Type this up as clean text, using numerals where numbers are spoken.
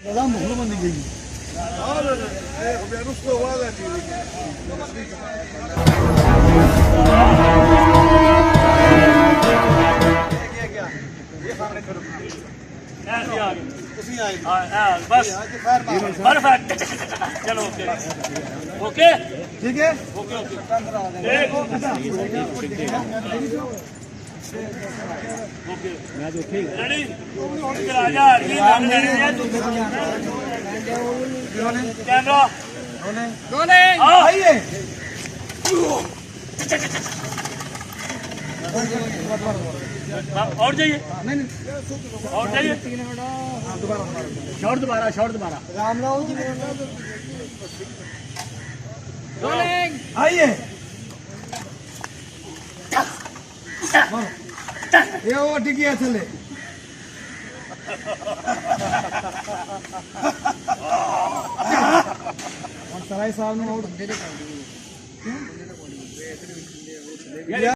दादा मोहर बंदी गई बस चलो ओके ठीक है ओके ओके रेडी राजा कैमरा रोलिंग आइए और जाइए नहीं और जाइए शॉट दोबारा राम राव जी रोलिंग आइए ये वो टिकिया चले सराय साहब ने आउट